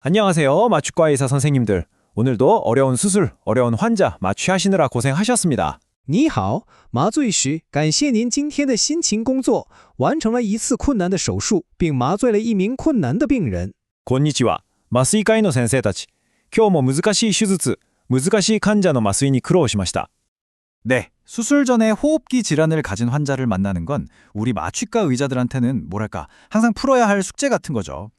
안녕하세요. 마취과 의사 선생님들. 오늘도 어려운 수술, 어려운 환자 마취하시느라 고생하셨습니다. 你好，麻醉师，感谢您今天的辛勤工作，完成了一次困难的手术，并麻醉了一名困难的病人。こんにちは。麻酔科医の先生たち。今日も難しい手術、難しい患者の麻酔に苦労しました。 네, 수술 전에 호흡기 질환을 가진 환자를 만나는 건 우리 마취과 의사들한테는 뭐랄까 항상 풀어야 할 숙제 같은 거죠.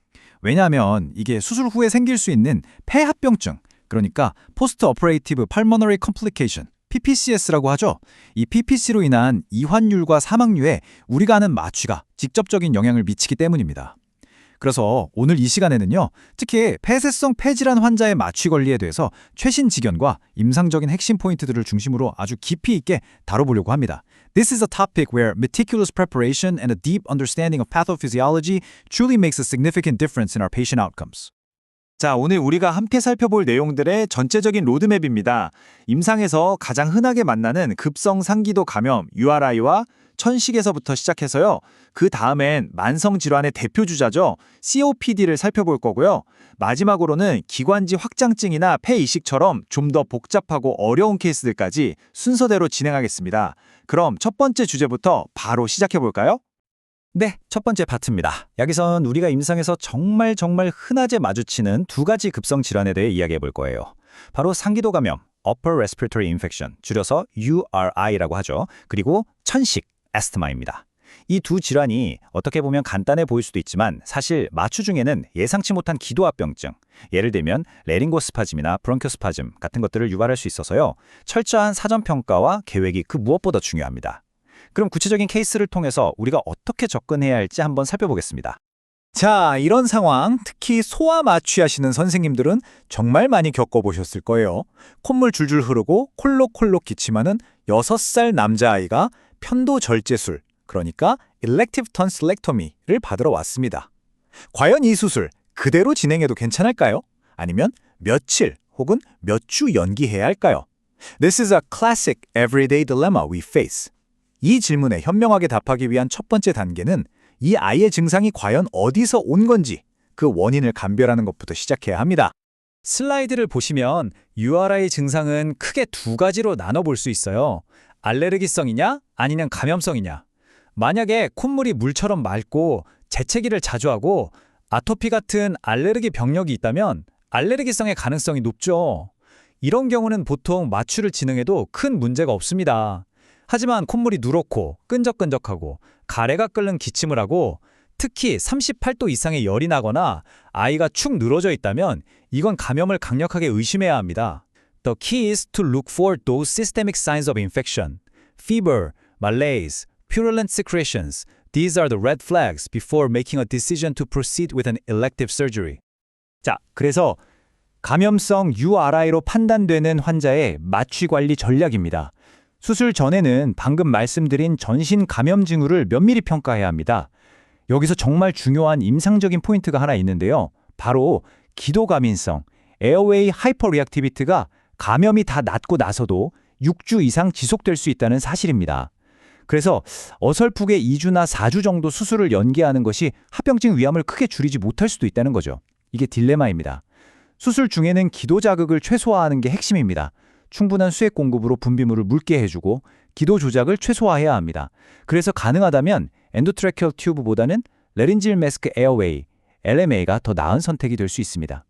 왜냐하면 이게 수술 후에 생길 수 있는 폐합병증, 그러니까 Post Operative Pulmonary Complication, PPCS라고 하죠. 이 PPC로 인한 이환율과 사망률에 우리가 아는 마취가 직접적인 영향을 미치기 때문입니다. 그래서 오늘 이 시간에는요, 특히 폐쇄성 폐질환 환자의 마취 관리에 대해서 최신 지견과 임상적인 핵심 포인트들을 중심으로 아주 깊이 있게 다뤄보려고 합니다. This is a topic where meticulous preparation and a deep understanding of pathophysiology truly makes a significant difference in our patient outcomes. 자, 오늘 우리가 함께 살펴볼 내용들의 전체적인 로드맵입니다. 임상에서 가장 흔하게 만나는 급성 상기도 감염, URI와 천식에서부터 시작해서요. 그 다음엔 만성질환의 대표 주자죠. COPD를 살펴볼 거고요. 마지막으로는 기관지 확장증이나 폐이식처럼 좀 더 복잡하고 어려운 케이스들까지 순서대로 진행하겠습니다. 그럼 첫 번째 주제부터 바로 시작해볼까요? 네, 첫 번째 파트입니다. 여기선 우리가 임상에서 정말 흔하게 마주치는 두 가지 급성 질환에 대해 이야기해 볼 거예요. 바로 상기도 감염, Upper Respiratory Infection, 줄여서 URI라고 하죠. 그리고 천식, 에스트마입니다. 이 두 질환이 어떻게 보면 간단해 보일 수도 있지만 사실 마취 중에는 예상치 못한 기도합병증, 예를 들면 레링고스파즘이나 브론코스파즘 같은 것들을 유발할 수 있어서요. 철저한 사전평가와 계획이 그 무엇보다 중요합니다. 그럼 구체적인 케이스를 통해서 우리가 어떻게 접근해야 할지 한번 살펴보겠습니다. 자, 이런 상황, 특히 소아 마취하시는 선생님들은 정말 많이 겪어보셨을 거예요. 콧물 줄줄 흐르고 콜록콜록 기침하는 6살 남자아이가 편도절제술, 그러니까 Elective Tonsillectomy를 받으러 왔습니다. 과연 이 수술 그대로 진행해도 괜찮을까요? 아니면 며칠 혹은 몇 주 연기해야 할까요? This is a classic everyday dilemma we face. 이 질문에 현명하게 답하기 위한 첫 번째 단계는 이 아이의 증상이 과연 어디서 온 건지 그 원인을 감별하는 것부터 시작해야 합니다. 슬라이드를 보시면 URI 증상은 크게 두 가지로 나눠볼 수 있어요. 알레르기성이냐 아니면 감염성이냐. 만약에 콧물이 물처럼 맑고 재채기를 자주 하고 아토피 같은 알레르기 병력이 있다면 알레르기성의 가능성이 높죠. 이런 경우는 보통 마취를 진행해도 큰 문제가 없습니다. 하지만 콧물이 누렇고 끈적끈적하고 가래가 끓는 기침을 하고 특히 38도 이상의 열이 나거나 아이가 축 늘어져 있다면 이건 감염을 강력하게 의심해야 합니다. The key is to look for those systemic signs of infection. Fever, malaise, purulent secretions. These are the red flags before making a decision to proceed with an elective surgery. 자, 그래서 감염성 URI로 판단되는 환자의 마취 관리 전략입니다. 수술 전에는 방금 말씀드린 전신 감염 징후를 면밀히 평가해야 합니다. 여기서 정말 중요한 임상적인 포인트가 하나 있는데요. 바로 기도감인성, 에어웨이 하이퍼리액티비티가 감염이 다 낫고 나서도 6주 이상 지속될 수 있다는 사실입니다. 그래서 어설프게 2주나 4주 정도 수술을 연기하는 것이 합병증 위험을 크게 줄이지 못할 수도 있다는 거죠. 이게 딜레마입니다. 수술 중에는 기도 자극을 최소화하는 게 핵심입니다. 충분한 수액 공급으로 분비물을 묽게 해주고 기도 조작을 최소화해야 합니다. 그래서 가능하다면 엔도트래키얼 튜브보다는 레린지얼 마스크 에어웨이, LMA가 더 나은 선택이 될 수 있습니다.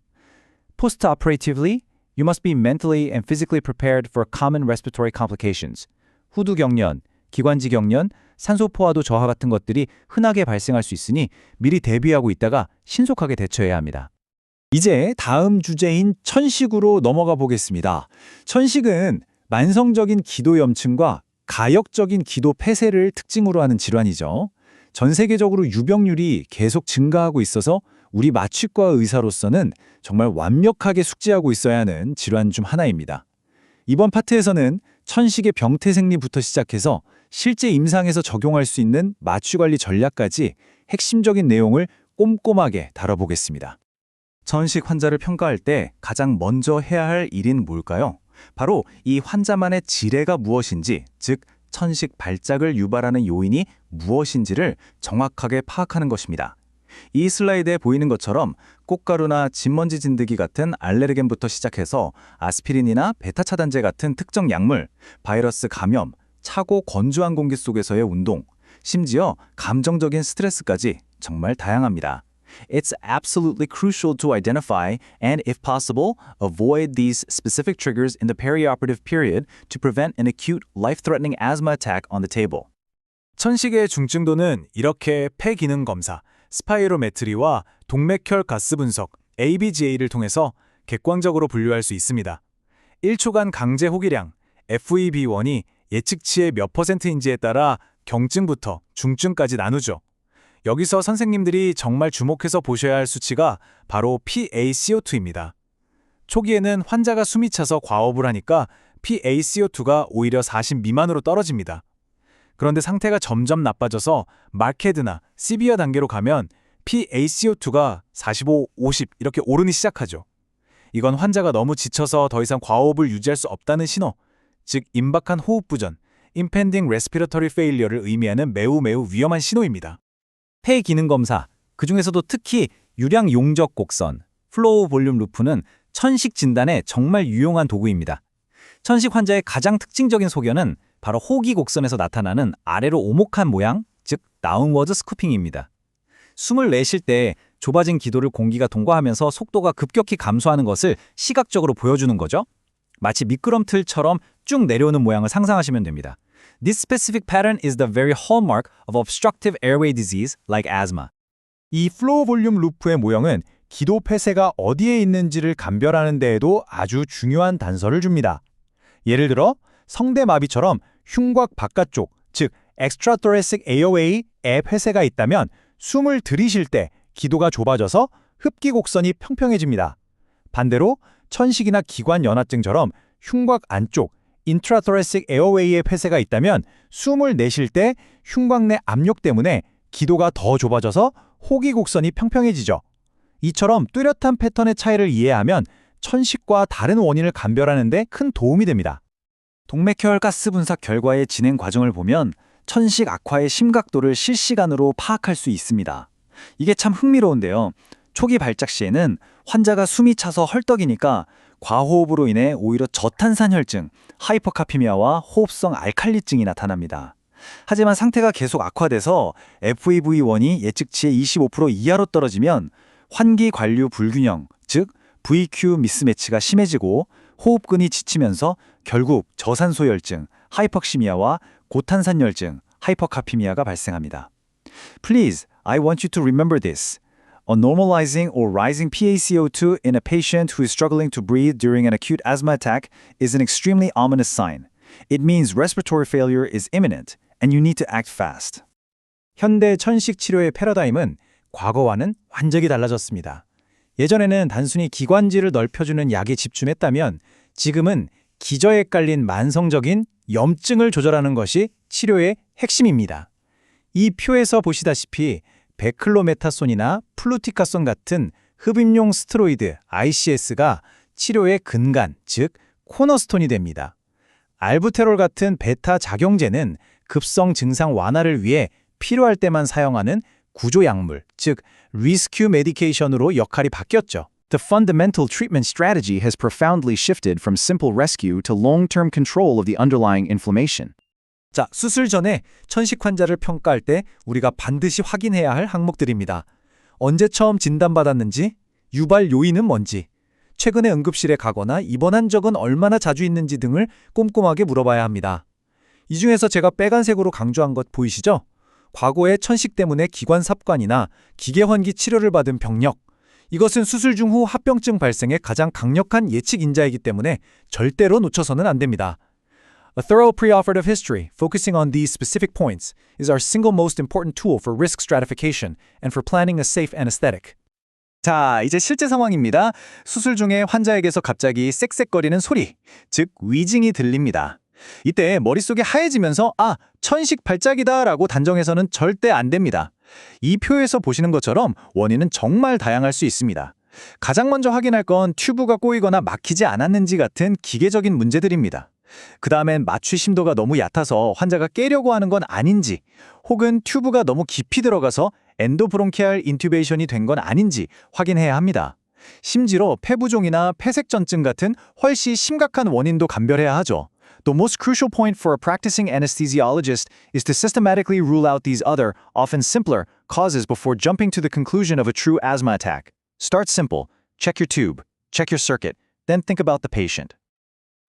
Post-operatively, you must be mentally and physically prepared for common respiratory complications. 후두 경련, 기관지 경련, 산소 포화도 저하 같은 것들이 흔하게 발생할 수 있으니 미리 대비하고 있다가 신속하게 대처해야 합니다. 이제 다음 주제인 천식으로 넘어가 보겠습니다. 천식은 만성적인 기도염증과 가역적인 기도 폐쇄를 특징으로 하는 질환이죠. 전 세계적으로 유병률이 계속 증가하고 있어서 우리 마취과 의사로서는 정말 완벽하게 숙지하고 있어야 하는 질환 중 하나입니다. 이번 파트에서는 천식의 병태 생리부터 시작해서 실제 임상에서 적용할 수 있는 마취 관리 전략까지 핵심적인 내용을 꼼꼼하게 다뤄보겠습니다. 천식 환자를 평가할 때 가장 먼저 해야 할 일인 뭘까요? 바로 이 환자만의 지뢰가 무엇인지, 즉 천식 발작을 유발하는 요인이 무엇인지를 정확하게 파악하는 것입니다. 이 슬라이드에 보이는 것처럼 꽃가루나 진먼지 진드기 같은 알레르겐부터 시작해서 아스피린이나 베타 차단제 같은 특정 약물, 바이러스 감염, 차고 건조한 공기 속에서의 운동, 심지어 감정적인 스트레스까지 정말 다양합니다. It's absolutely crucial to identify and, if possible, avoid these specific triggers in the perioperative period to prevent an acute, life-threatening asthma attack on the table. 천식의 중증도는 이렇게 폐 기능 검사, 스파이로메트리와 동맥혈 가스 분석, ABGA를 통해서 객관적으로 분류할 수 있습니다. 1초간 강제 호기량, FEV1이 예측치의 몇 %인지에 따라 경증부터 중증까지 나누죠. 여기서 선생님들이 정말 주목해서 보셔야 할 수치가 바로 PaCO2입니다. 초기에는 환자가 숨이 차서 과호흡을 하니까 PaCO2가 오히려 40 미만으로 떨어집니다. 그런데 상태가 점점 나빠져서 마케드나 시비어 단계로 가면 PaCO2가 45, 50 이렇게 오르기 시작하죠. 이건 환자가 너무 지쳐서 더 이상 과호흡을 유지할 수 없다는 신호, 즉 임박한 호흡 부전, impending respiratory failure를 의미하는 매우 위험한 신호입니다. 폐 기능 검사, 그중에서도 특히 유량 용적 곡선, 플로우 볼륨 루프는 천식 진단에 정말 유용한 도구입니다. 천식 환자의 가장 특징적인 소견은 바로 호기 곡선에서 나타나는 아래로 오목한 모양, 즉 다운워드 스쿠핑입니다. 숨을 내쉴 때 좁아진 기도를 공기가 통과하면서 속도가 급격히 감소하는 것을 시각적으로 보여주는 거죠. 마치 미끄럼틀처럼 쭉 내려오는 모양을 상상하시면 됩니다. This specific pattern is the very hallmark of obstructive airway disease like asthma. 이 플로우 볼륨 루프의 모형은 기도 폐쇄가 어디에 있는지를 감별하는 데에도 아주 중요한 단서를 줍니다. 예를 들어 성대마비처럼 흉곽 바깥쪽, 즉 extrathoracic aOA에 폐쇄가 있다면 숨을 들이쉴 때 기도가 좁아져서 흡기 곡선이 평평해집니다. 반대로 천식이나 기관 연화증처럼 흉곽 안쪽 intrathoracic aOA에 폐쇄가 있다면 숨을 내쉴 때 흉곽 내 압력 때문에 기도가 더 좁아져서 호기 곡선이 평평해지죠. 이처럼 뚜렷한 패턴의 차이를 이해하면 천식과 다른 원인을 감별하는 데 큰 도움이 됩니다. 동맥혈 가스 분석 결과의 진행 과정을 보면 천식 악화의 심각도를 실시간으로 파악할 수 있습니다. 이게 참 흥미로운데요. 초기 발작 시에는 환자가 숨이 차서 헐떡이니까 과호흡으로 인해 오히려 저탄산혈증, 하이퍼카피미아와 호흡성 알칼리증이 나타납니다. 하지만 상태가 계속 악화돼서 FEV1이 예측치의 25% 이하로 떨어지면 환기 관류 불균형, 즉 VQ 미스매치가 심해지고 호흡근이 지치면서 결국 저산소혈증, 하이퍽시미아와 고탄산혈증, 하이퍼카피미아가 발생합니다. Please, I want you to remember this. A normalizing or rising PaCO2 in a patient who is struggling to breathe during an acute asthma attack is an extremely ominous sign. It means respiratory failure is imminent, and you need to act fast. 현대 천식 치료의 패러다임은 과거와는 완전히 달라졌습니다. 예전에는 단순히 기관지를 넓혀주는 약에 집중했다면 지금은 기저에 깔린 만성적인 염증을 조절하는 것이 치료의 핵심입니다. 이 표에서 보시다시피 베클로메타손이나 플루티카손 같은 흡입용 스테로이드 ICS가 치료의 근간, 즉 코너스톤이 됩니다. 알부테롤 같은 베타 작용제는 급성 증상 완화를 위해 필요할 때만 사용하는 구조약물, 즉 리스큐 메디케이션으로 역할이 바뀌었죠. The fundamental treatment strategy has profoundly shifted from simple rescue to long-term control of the underlying inflammation. 자, 수술 전에 천식 환자를 평가할 때 우리가 반드시 확인해야 할 항목들입니다. 언제 처음 진단받았는지, 유발 요인은 뭔지, 최근에 응급실에 가거나 입원한 적은 얼마나 자주 있는지 등을 꼼꼼하게 물어봐야 합니다. 이 중에서 제가 빨간색으로 강조한 것 보이시죠? 과거에 천식 때문에 기관 삽관이나 기계환기 치료를 받은 병력, 이것은 수술 중 후 합병증 발생의 가장 강력한 예측 인자이기 때문에 절대로 놓쳐서는 안 됩니다. A thorough preoperative history focusing on these specific points is our single most important tool for risk stratification and for planning a safe anesthetic. 자, 이제 실제 상황입니다. 수술 중에 환자에게서 갑자기 쌕쌕거리는 소리, 즉 위징이 들립니다. 이때 머릿속이 하얘지면서 천식 발작이다 라고 단정해서는 절대 안 됩니다. 이 표에서 보시는 것처럼 원인은 정말 다양할 수 있습니다. 가장 먼저 확인할 건 튜브가 꼬이거나 막히지 않았는지 같은 기계적인 문제들입니다. 그 다음엔 마취 심도가 너무 얕아서 환자가 깨려고 하는 건 아닌지, 혹은 튜브가 너무 깊이 들어가서 엔도브론키알 인튜베이션이 된 건 아닌지 확인해야 합니다. 심지어 폐부종이나 폐색전증 같은 훨씬 심각한 원인도 감별해야 하죠. The most crucial point for a practicing anesthesiologist is to systematically rule out these other, often simpler, causes before jumping to the conclusion of a true asthma attack. Start simple. Check your tube. Check your circuit. Then think about the patient.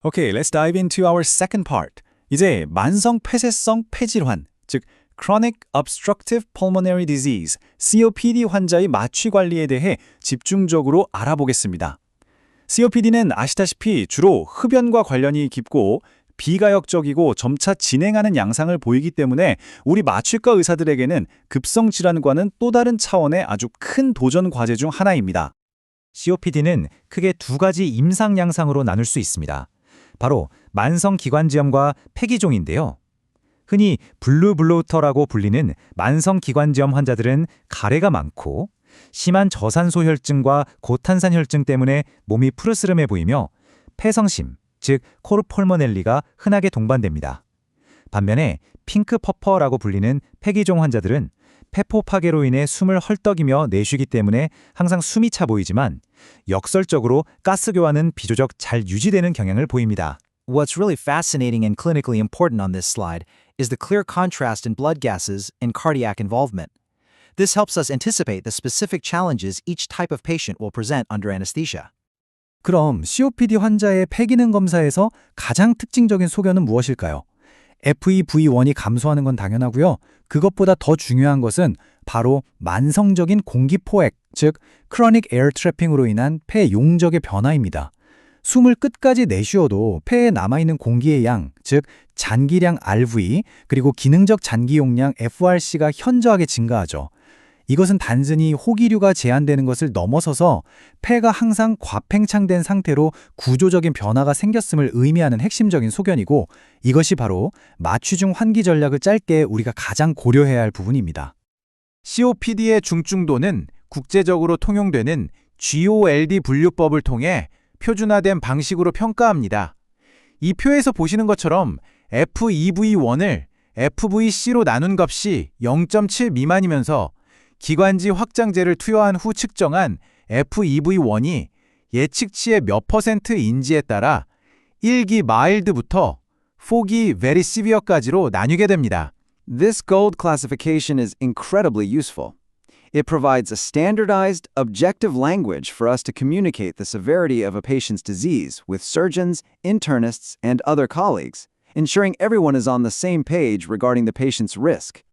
Okay, let's dive into our second part. 이제 만성 폐쇄성 폐질환, 즉 Chronic Obstructive Pulmonary Disease, COPD 환자의 마취 관리에 대해 집중적으로 알아보겠습니다. COPD는 아시다시피 주로 흡연과 관련이 깊고 비가역적이고 점차 진행하는 양상을 보이기 때문에 우리 마취과 의사들에게는 급성 질환과는 또 다른 차원의 아주 큰 도전 과제 중 하나입니다. COPD는 크게 두 가지 임상 양상으로 나눌 수 있습니다. 바로 만성 기관지염과 폐기종인데요. 흔히 블루블로터라고 불리는 만성 기관지염 환자들은 가래가 많고 심한 저산소 혈증과 고탄산 혈증 때문에 몸이 푸르스름해 보이며 폐성심, 즉 코르폴모넬리가 흔하게 동반됩니다. 반면에 핑크 퍼퍼라고 불리는 폐기종 환자들은 폐포 파괴로 인해 숨을 헐떡이며 내쉬기 때문에 항상 숨이 차 보이지만 역설적으로 가스 교환은 비교적 잘 유지되는 경향을 보입니다. What's really fascinating and clinically important on this slide is the clear contrast in blood gases and cardiac involvement. This helps us anticipate the specific challenges each type of patient will present under anesthesia. 그럼 COPD 환자의 폐기능 검사에서 가장 특징적인 소견은 무엇일까요? FEV1이 감소하는 건 당연하고요. 그것보다 더 중요한 것은 바로 만성적인 공기 포획, 즉 Chronic Air Trapping으로 인한 폐 용적의 변화입니다. 숨을 끝까지 내쉬어도 폐에 남아있는 공기의 양, 즉 잔기량 RV, 그리고 기능적 잔기 용량 FRC가 현저하게 증가하죠. 이것은 단순히 호기류가 제한되는 것을 넘어서서 폐가 항상 과팽창된 상태로 구조적인 변화가 생겼음을 의미하는 핵심적인 소견이고, 이것이 바로 마취 중 환기 전략을 짤 때 우리가 가장 고려해야 할 부분입니다. COPD의 중증도는 국제적으로 통용되는 GOLD 분류법을 통해 표준화된 방식으로 평가합니다. 이 표에서 보시는 것처럼 FEV1을 FVC로 나눈 값이 0.7 미만이면서 기관지 확장제를 투여한 후 측정한 FEV1이 예측치의 몇 %인지에 따라 1기 마일드부터 4기 very severe까지로 나뉘게 됩니다. This GOLD classification is incredibly useful. It provides a standardized, objective language for us to communicate the severity of a patient's disease with surgeons, internists, and other colleagues, ensuring everyone is on the same page regarding the patient's risk.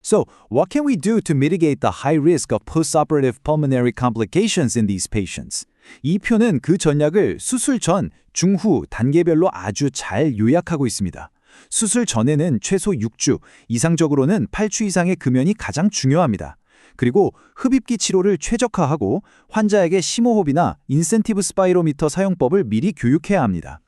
So, what can we do to mitigate the high risk of postoperative pulmonary complications in these patients? 이 표는 그 전략을 수술 전, 중후 단계별로 아주 잘 요약하고 있습니다. 수술 전에는 최소 6주, 이상적으로는 8주 이상의 금연이 가장 중요합니다. 그리고 흡입기 치료를 최적화하고 환자에게 심호흡이나 인센티브 스파이로미터 사용법을 미리 교육해야 합니다.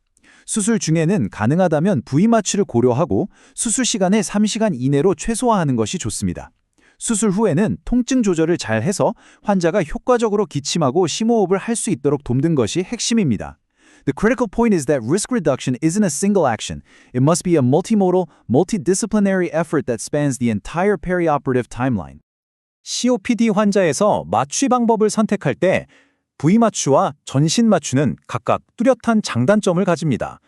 수술 중에는 가능하다면 부위 마취를 고려하고 수술 시간을 3시간 이내로 최소화하는 것이 좋습니다. 수술 후에는 통증 조절을 잘 해서 환자가 효과적으로 기침하고 심호흡을 할 수 있도록 돕는 것이 핵심입니다. The critical point is that risk reduction isn't a single action. It must be a multimodal, multidisciplinary effort that spans the entire perioperative timeline. COPD 환자에서 마취 방법을 선택할 때 부위 마취와 전신 마취는 각각 뚜렷한 장단점을 가집니다.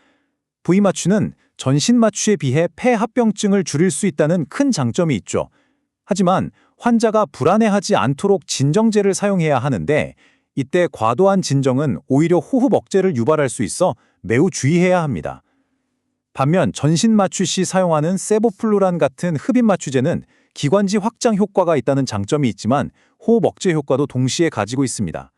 부위 마취는 전신 마취에 비해 폐합병증을 줄일 수 있다는 큰 장점이 있죠. 하지만 환자가 불안해하지 않도록 진정제를 사용해야 하는데 이때 과도한 진정은 오히려 호흡 억제를 유발할 수 있어 매우 주의해야 합니다. 반면 전신 마취 시 사용하는 세보플루란 같은 흡입 마취제는 기관지 확장 효과가 있다는 장점이 있지만 호흡 억제 효과도 동시에 가지고 있습니다.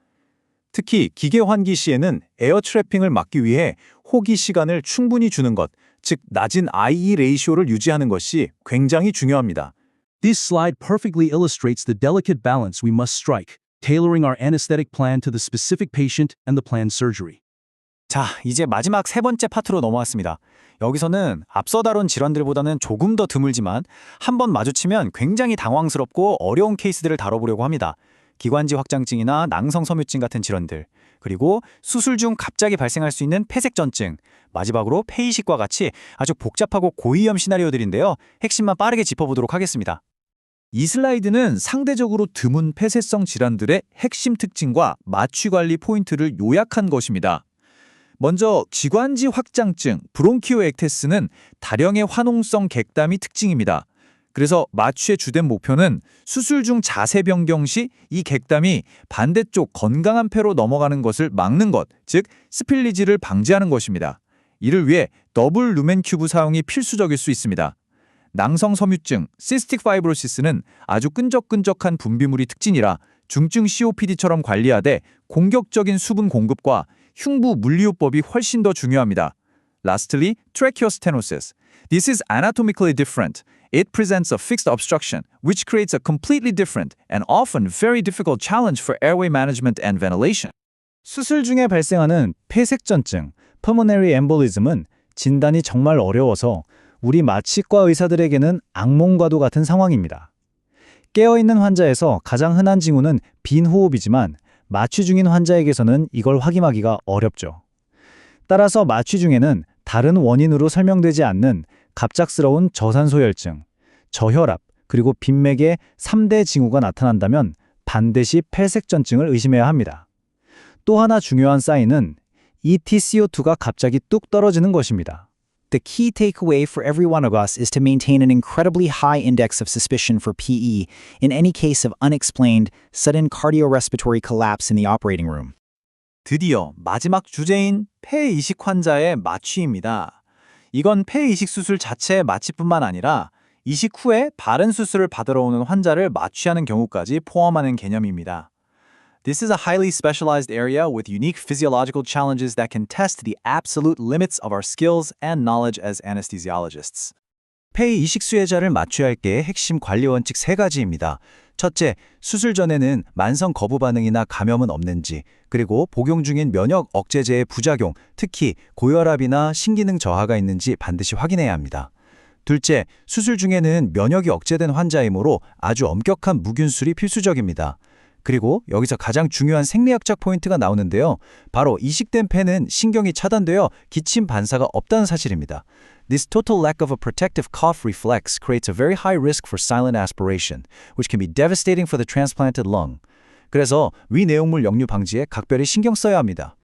특히 기계 환기 시에는 에어 트래핑을 막기 위해 호기 시간을 충분히 주는 것, 즉 낮은 IE 레이시오를 유지하는 것이 굉장히 중요합니다. This slide perfectly illustrates the delicate balance we must strike, tailoring our anesthetic plan to the specific patient and the planned surgery. 자, 이제 마지막 세 번째 파트로 넘어왔습니다. 여기서는 앞서 다룬 질환들보다는 조금 더 드물지만 한번 마주치면 굉장히 당황스럽고 어려운 케이스들을 다뤄보려고 합니다. 기관지 확장증이나 낭성섬유증 같은 질환들, 그리고 수술 중 갑자기 발생할 수 있는 폐색전증, 마지막으로 폐이식과 같이 아주 복잡하고 고위험 시나리오들인데요. 핵심만 빠르게 짚어보도록 하겠습니다. 이 슬라이드는 상대적으로 드문 폐쇄성 질환들의 핵심 특징과 마취 관리 포인트를 요약한 것입니다. 먼저 기관지 확장증, 브론키오액테스는 다량의 화농성 객담이 특징입니다. 그래서 마취의 주된 목표는 수술 중 자세 변경 시 이 객담이 반대쪽 건강한 폐로 넘어가는 것을 막는 것, 즉 스필리지를 방지하는 것입니다. 이를 위해 더블 루멘 큐브 사용이 필수적일 수 있습니다. 낭성 섬유증, 시스틱 파이브로시스는 아주 끈적끈적한 분비물이 특징이라 중증 COPD처럼 관리하되 공격적인 수분 공급과 흉부 물리요법이 훨씬 더 중요합니다. Lastly, tracheostenosis. This is anatomically different. It presents a fixed obstruction, which creates a completely different and often very difficult challenge for airway management and ventilation. 수술 중에 발생하는 폐색전증, pulmonary embolism은 진단이 정말 어려워서 우리 마취과 의사들에게는 악몽과도 같은 상황입니다. 깨어있는 환자에서 가장 흔한 징후는 빈호흡이지만 마취 중인 환자에게서는 이걸 확인하기가 어렵죠. 따라서 마취 중에는 다른 원인으로 설명되지 않는 갑작스러운 저산소혈증, 저혈압, 그리고 빈맥의 3대 징후가 나타난다면 반드시 폐색전증을 의심해야 합니다. 또 하나 중요한 사인은 EtCO2가 갑자기 뚝 떨어지는 것입니다. The key takeaway for every one of us is to maintain an incredibly high index of suspicion for PE in any case of unexplained, sudden cardiorespiratory collapse in the operating room. 드디어 마지막 주제인 폐이식 환자의 마취입니다. 이건 폐이식 수술 자체의 마취뿐만 아니라 이식 후에 바른 수술을 받으러 오는 환자를 마취하는 경우까지 포함하는 개념입니다. This is a highly specialized area with unique physiological challenges that can test the absolute limits of our skills and knowledge as anesthesiologists. 폐이식 수혜자를 마취할 때의 핵심 관리 원칙 3가지입니다. 첫째, 수술 전에는 만성 거부 반응이나 감염은 없는지, 그리고 복용 중인 면역 억제제의 부작용, 특히 고혈압이나 신기능 저하가 있는지 반드시 확인해야 합니다. 둘째, 수술 중에는 면역이 억제된 환자이므로 아주 엄격한 무균술이 필수적입니다. 그리고 여기서 가장 중요한 생리학적 포인트가 나오는데요. 바로 이식된 폐는 신경이 차단되어 기침 반사가 없다는 사실입니다. This total lack of a protective cough reflex creates a very high risk for silent aspiration, which can be devastating for the transplanted lung. 그래서 위 내용물 역류 방지에 각별히 신경 써야 합니다.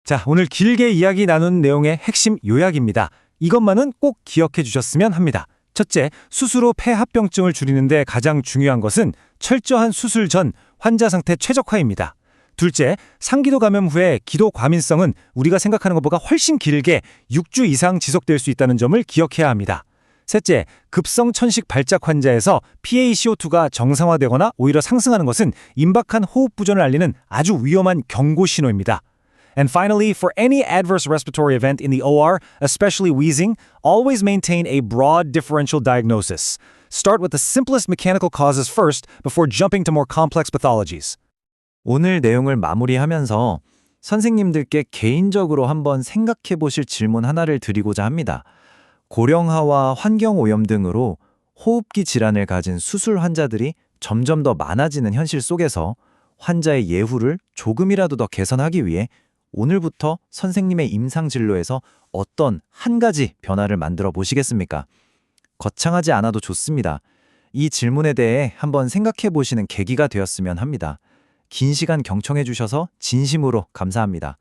자, 오늘 길게 이야기 나눈 내용의 핵심 요약입니다. 이것만은 꼭 기억해 주셨으면 합니다. 첫째, 수술 후 폐합병증을 줄이는데 가장 중요한 것은 철저한 수술 전 환자 상태 최적화입니다. 둘째, 상기도 감염 후에 기도 과민성은 우리가 생각하는 것보다 훨씬 길게 6주 이상 지속될 수 있다는 점을 기억해야 합니다. 셋째, 급성 천식 발작 환자에서 PaCO2가 정상화되거나 오히려 상승하는 것은 임박한 호흡 부전을 알리는 아주 위험한 경고 신호입니다. And finally, for any adverse respiratory event in the OR, especially wheezing, always maintain a broad differential diagnosis. Start with the simplest mechanical causes first before jumping to more complex pathologies. 오늘 내용을 마무리하면서 선생님들께 개인적으로 한번 생각해 보실 질문 하나를 드리고자 합니다. 고령화와 환경오염 등으로 호흡기 질환을 가진 수술 환자들이 점점 더 많아지는 현실 속에서 환자의 예후를 조금이라도 더 개선하기 위해 오늘부터 선생님의 임상진료에서 어떤 한 가지 변화를 만들어 보시겠습니까? 거창하지 않아도 좋습니다. 이 질문에 대해 한번 생각해 보시는 계기가 되었으면 합니다. 긴 시간 경청해 주셔서 진심으로 감사합니다.